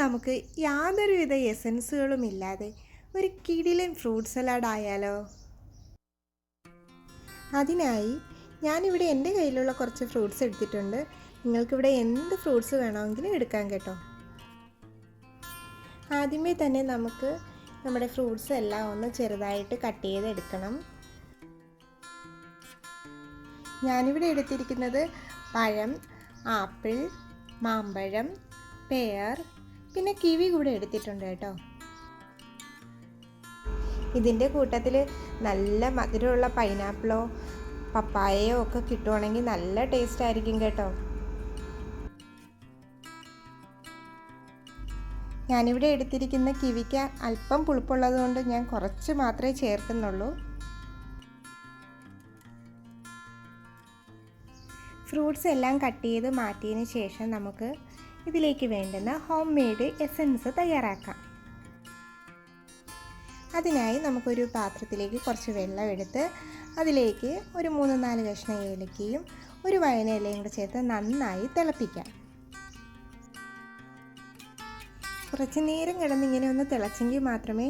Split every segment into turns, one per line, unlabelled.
നമുക്ക് യാതൊരുവിധ എസൻസുകളും ഇല്ലാതെ ഒരു കിടിലൻ ഫ്രൂട്ട് സലാഡ് ആയാലോ? അതിനായി ഞാനിവിടെ എൻ്റെ കയ്യിലുള്ള കുറച്ച് ഫ്രൂട്ട്സ് എടുത്തിട്ടുണ്ട്. നിങ്ങൾക്കിവിടെ എന്ത് ഫ്രൂട്ട്സ് വേണമെങ്കിലും എടുക്കാം കേട്ടോ. ആദ്യമേ തന്നെ നമുക്ക് നമ്മുടെ ഫ്രൂട്ട്സ് എല്ലാം ഒന്ന് ചെറുതായിട്ട് കട്ട് ചെയ്തെടുക്കണം. ഞാനിവിടെ എടുത്തിരിക്കുന്നത് പഴം, ആപ്പിൾ, മാമ്പഴം, പെയർ, പിന്നെ കിവി കൂടെ എടുത്തിട്ടുണ്ട് കേട്ടോ. ഇതിൻ്റെ കൂട്ടത്തിൽ നല്ല മധുരമുള്ള പൈനാപ്പിളോ പപ്പായയോ ഒക്കെ കിട്ടുവാണെങ്കിൽ നല്ല ടേസ്റ്റ് ആയിരിക്കും കേട്ടോ. ഞാനിവിടെ എടുത്തിരിക്കുന്ന കിവിക്ക് അല്പം പുളിപ്പുള്ളത് കൊണ്ട് ഞാൻ കുറച്ച് മാത്രമേ ചേർക്കുന്നുള്ളൂ. ഫ്രൂട്ട്സ് എല്ലാം കട്ട് ചെയ്ത് മാറ്റിയതിന് ശേഷം നമുക്ക് ഇതിലേക്ക് വേണ്ടുന്ന ഹോം മെയ്ഡ് എസൻസ് തയ്യാറാക്കാം. അതിനായി നമുക്കൊരു പാത്രത്തിലേക്ക് കുറച്ച് വെള്ളം എടുത്ത് അതിലേക്ക് ഒരു 3-4 കഷ്ണം ഏലക്കയും ഒരു വയന ഇലയും കൂടെ ചേർത്ത് നന്നായി തിളപ്പിക്കാം. കുറച്ച് നേരം കിടന്ന് ഇങ്ങനെ ഒന്ന് തിളച്ചെങ്കിൽ മാത്രമേ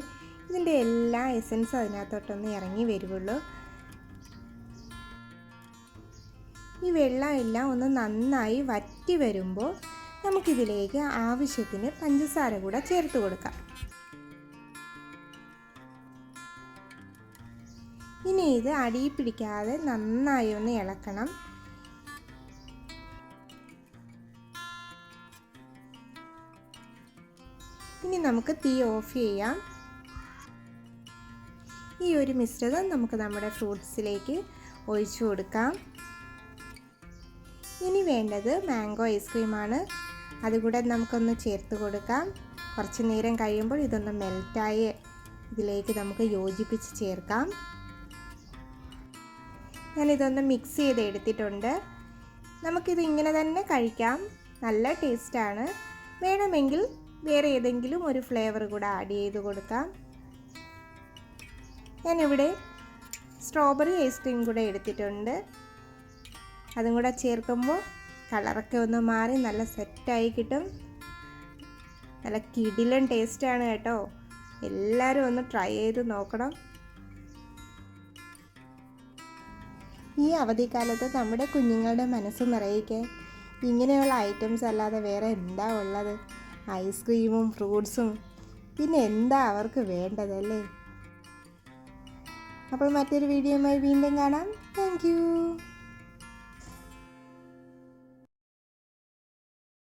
ഇതിൻ്റെ എല്ലാ എസൻസും അതിനകത്തോട്ടൊന്ന് ഇറങ്ങി വരുള്ളൂ. ഈ വെള്ളം എല്ലാം ഒന്ന് നന്നായി വറ്റി വരുമ്പോൾ നമുക്കിതിലേക്ക് ആവശ്യത്തിന് പഞ്ചസാര കൂടെ ചേർത്ത് കൊടുക്കാം. ഇനി ഇത് അടിയിൽ പിടിക്കാതെ നന്നായി ഒന്ന് ഇളക്കണം. ഇനി നമുക്ക് തീ ഓഫ് ചെയ്യാം. ഈ ഒരു മിശ്രിതം നമുക്ക് നമ്മുടെ ഫ്രൂട്ട്സിലേക്ക് ഒഴിച്ചു കൊടുക്കാം. ഇനി വേണ്ടത് മാംഗോ ഐസ്ക്രീമാണ്. അതുകൂടെ നമുക്കൊന്ന് ചേർത്ത് കൊടുക്കാം. കുറച്ച് നേരം കഴിയുമ്പോൾ ഇതൊന്ന് മെൽറ്റായി ഇതിലേക്ക് നമുക്ക് യോജിപ്പിച്ച് ചേർക്കാം. ഞാനിതൊന്ന് മിക്സ് ചെയ്ത് എടുത്തിട്ടുണ്ട്. നമുക്കിത് ഇങ്ങനെ തന്നെ കഴിക്കാം, നല്ല ടേസ്റ്റാണ്. വേണമെങ്കിൽ വേറെ ഏതെങ്കിലും ഒരു ഫ്ലേവർ കൂടെ ആഡ് ചെയ്ത് കൊടുക്കാം. ഞാനിവിടെ സ്ട്രോബെറി ഐസ്ക്രീം കൂടെ എടുത്തിട്ടുണ്ട്. അതും കൂടെ ചേർക്കുമ്പോൾ കളറൊക്കെ ഒന്ന് മാറി നല്ല സെറ്റായി കിട്ടും. നല്ല കിടിലൻ ടേസ്റ്റാണ് കേട്ടോ. എല്ലാവരും ഒന്ന് ട്രൈ ചെയ്ത് നോക്കണം. ഈ അവധിക്കാലത്ത് നമ്മുടെ കുഞ്ഞുങ്ങളുടെ മനസ്സ് നിറയിക്കാൻ ഇങ്ങനെയുള്ള ഐറ്റംസ് അല്ലാതെ വേറെ എന്താ ഉള്ളത്? ഐസ്ക്രീമും ഫ്രൂട്ട്സും, പിന്നെ എന്താ അവർക്ക് വേണ്ടതല്ലേ? അപ്പോൾ മറ്റൊരു വീഡിയോയുമായി വീണ്ടും കാണാം. Thank you.